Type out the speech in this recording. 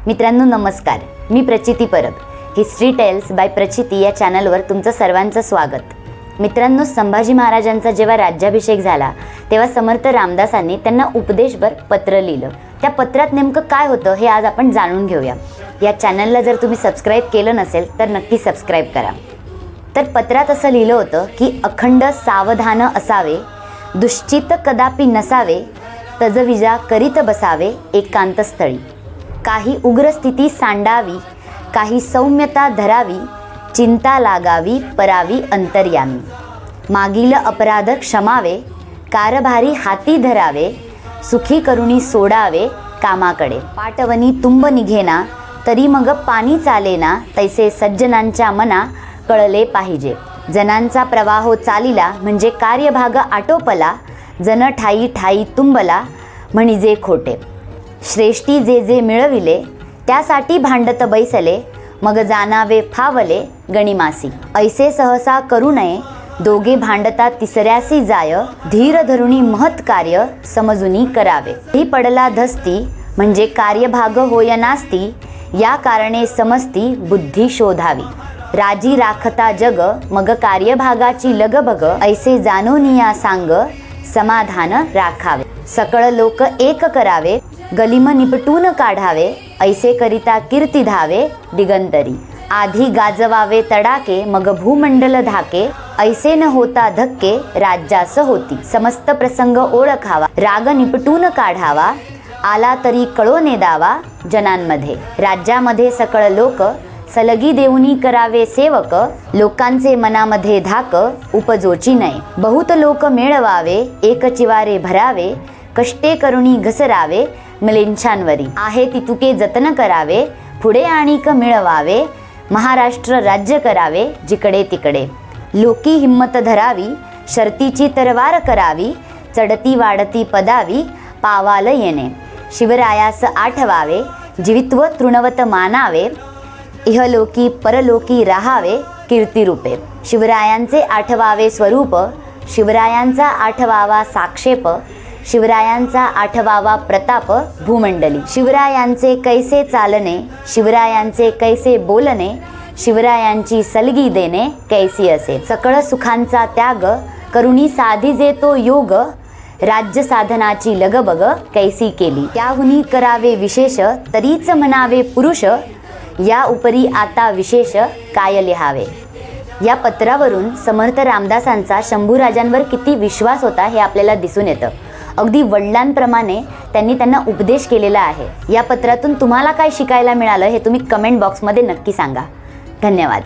मित्रांनो नमस्कार, मी प्रचिती परब. हिस्ट्री टेल्स बाय प्रचिती या चॅनलवर तुमचं सर्वांचं स्वागत. मित्रांनो, संभाजी महाराजांचा जेव्हा राज्याभिषेक झाला तेव्हा समर्थ रामदासांनी त्यांना उपदेशभर पत्र लिहिलं. त्या पत्रात नेमकं काय होतं हे आज आपण जाणून घेऊया. या चॅनलला जर तुम्ही सबस्क्राईब केलं नसेल तर नक्की सबस्क्राईब करा. तर पत्रात असं लिहिलं होतं की अखंड सावधान असावे, दुश्चित कदापि नसावे, तजविजा करीत बसावे एकांतस्थळी. काही उग्र स्थिती सांडावी, काही सौम्यता धरावी, चिंता लागावी परावी अंतर्यामी. मागील अपराध क्षमावे, कारभारी हाती धरावे, सुखी करुणी सोडावे कामाकडे. पाटवनी तुंब निघेना, तरी मग पाणी चालेना, तैसे सज्जनांच्या मना कळले पाहिजे. जनांचा प्रवाह चालिला, म्हणजे कार्यभाग आटोपला, जन ठाई ठाई तुंबला, म्हणजे खोटे. श्रेष्ठी जे जे मिळविले, त्यासाठी भांडत बैसले, मग जाणावे फावले गणिमासी. ऐसे सहसा करू नये, दोघे भांडता तिसऱ्यासी जाय, धीर धरुणी महत् कार्य समजुनी करावे. ही पडला धस्ती, म्हणजे कार्यभाग होय नास्ती, या कारणे समजती बुद्धी शोधावी. राजी राखता जग, मग कार्यभागाची लगबग, ऐसे जाणोनिया सांग, समाधान राखावे. सकळ लोक एक करावे, गलिम निपटून काढावे, ऐसे करिता कीर्ती धावे दिगंतरी. आधी गाजवावे तडाके, मग भूमंडल धाके, ऐसे न होता धक्के राज्यास होती. समस्त प्रसंग ओळखावा, राग निपटून काढावा, आला तरी कळोने दावा जनांमध्ये. राज्यामध्ये सकळ लोक, सलगी देऊनी करावे सेवक, लोकांचे मनामध्ये धाक उपजोची नये. बहुत लोक मेळवावे, एक चिवारे भरावे, कष्टे करुणी घसरावे मिलेंछांवरी. आहे तितुके जतन करावे, पुढे आणिक मिळवावे, महाराष्ट्र राज्य करावे जिकडे तिकडे. लोकी हिम्मत धरावी, शर्तीची तरवार करावी, चढती वाढती पदावी पावाल येणे. शिवरायास आठवावे, जीवित्व तृणवत मानावे, इहलोकी परलोकी राहावे कीर्तिरूपे. शिवरायांचे आठवावे स्वरूप, शिवरायांचा आठवावा साक्षेप, शिवरायांचा आठवावा प्रताप भूमंडली. शिवरायांचे कैसे चालणे, शिवरायांचे कैसे बोलणे, शिवरायांची सलगी देणे कैसी असे. सकळ सुखांचा त्याग, करुणी साधिजे तो योग, राज्य साधनाची लगबग कैसी केली. त्याहुनी करावे विशेष, तरीच म्हणावे पुरुष, या उपरी आता विशेष काय लिहावे. या पत्रावरून समर्थ रामदासांचा शंभूराजांवर किती विश्वास होता हे आपल्याला दिसून येतं. अगदी वडिलांप्रमाणे त्यांनी त्यांना उपदेश केलेला आहे. या पत्रातून तुम्हाला काय शिकायला मिळालं हे तुम्ही कमेंट बॉक्समध्ये नक्की सांगा. धन्यवाद.